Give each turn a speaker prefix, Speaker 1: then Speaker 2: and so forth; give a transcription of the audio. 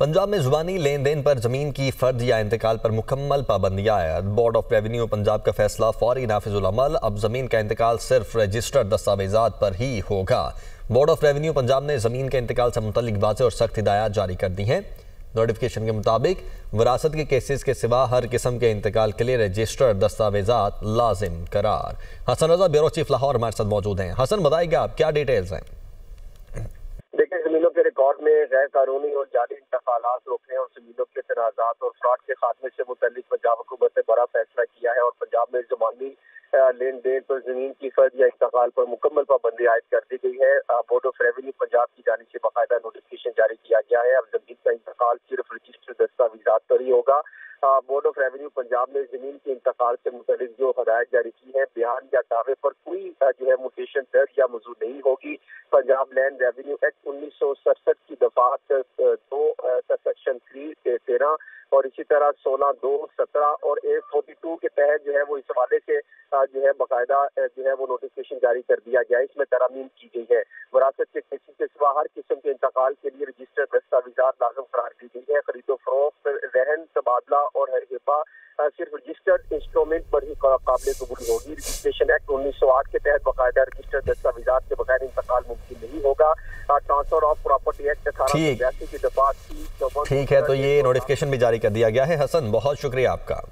Speaker 1: पंजाब में जुबानी लेन देन पर जमीन की फर्द या इंतकाल पर मुकम्मल पाबंदियां आयद। बोर्ड ऑफ रेवेन्यू पंजाब का फैसला फौरी नाफिजुल अमल। अब जमीन का इंतकाल सिर्फ रजिस्टर्ड दस्तावेजात पर ही होगा। बोर्ड ऑफ रेवेन्यू पंजाब ने जमीन के इंतकाल से मुतल्लिक वाज़ेह और सख्त हिदायत जारी कर दी हैं। नोटिफिकेशन के मुताबिक विरासत के केसेस के सिवा हर किस्म के इंतकाल के लिए रजिस्टर्ड दस्तावेजात लाजिम करार। हसन रजा ब्यूरो चीफ लाहौर हमारे साथ मौजूद हैं। हसन, बताइएगा आप क्या डिटेल्स हैं?
Speaker 2: देखिए, जमीनों के रिकॉर्ड में गैर कानूनी और जाली इंतकालात रोकने और जमीनों के तनाजात और फ्रॉड के खात्मे से मुतल्लिक पंजाब हुकूमत ने बड़ा फैसला किया है और पंजाब में जुबानी लेन देन पर जमीन की फर्द या इंतकाल पर मुकम्मल पाबंदी आयद कर दी गई है। बोर्ड ऑफ रेवेन्यू पंजाब की जानिब से बाकायदा नोटिफिकेशन जारी किया गया है। अब जमीन का इंतकाल सिर्फ रजिस्टर्ड दस्तावेजात पर ही होगा। बोर्ड ऑफ रेवेन्यू पंजाब ने जमीन के इंतकाल से मुतल्लिक जो हदायत जारी की है, बयान या दावे पर कोई जो है मुटेशन दर्ज या मौजूद नहीं होगी। पंजाब लैंड रेवेन्यू एक्ट 1967 की दफात 2 सेक्शन 3-13 और इसी तरह 16, 2, 17 और 842 के तहत जो है वो इस हवाले से जो है बाकायदा जो है वो नोटिफिकेशन जारी कर दिया गया है। इसमें तरमीम की गई है। विरासत के केसेस के सिवा हर किस्म के इंतकाल के लिए रजिस्टर्ड दस्तावेजात लाजम करार दी गई है। खरीदो फरोख्त, रहन, तबादला और हिबा सिर्फ रजिस्टर्ड इंस्ट्रूमेंट पर ही काबिल कबूल होगी। रजिस्ट्रेशन एक्ट 1908 के तहत बाकायदा रजिस्टर्ड दस्तावेजात के बगैर इंतकाल मुमकिन नहीं होगा। ट्रांसफर ऑफ प्रॉपर्टी एक्ट 1882 की दफा
Speaker 1: ठीक है, तो ये नोटिफिकेशन भी जारी कर दिया गया है। हसन, बहुत शुक्रिया आपका।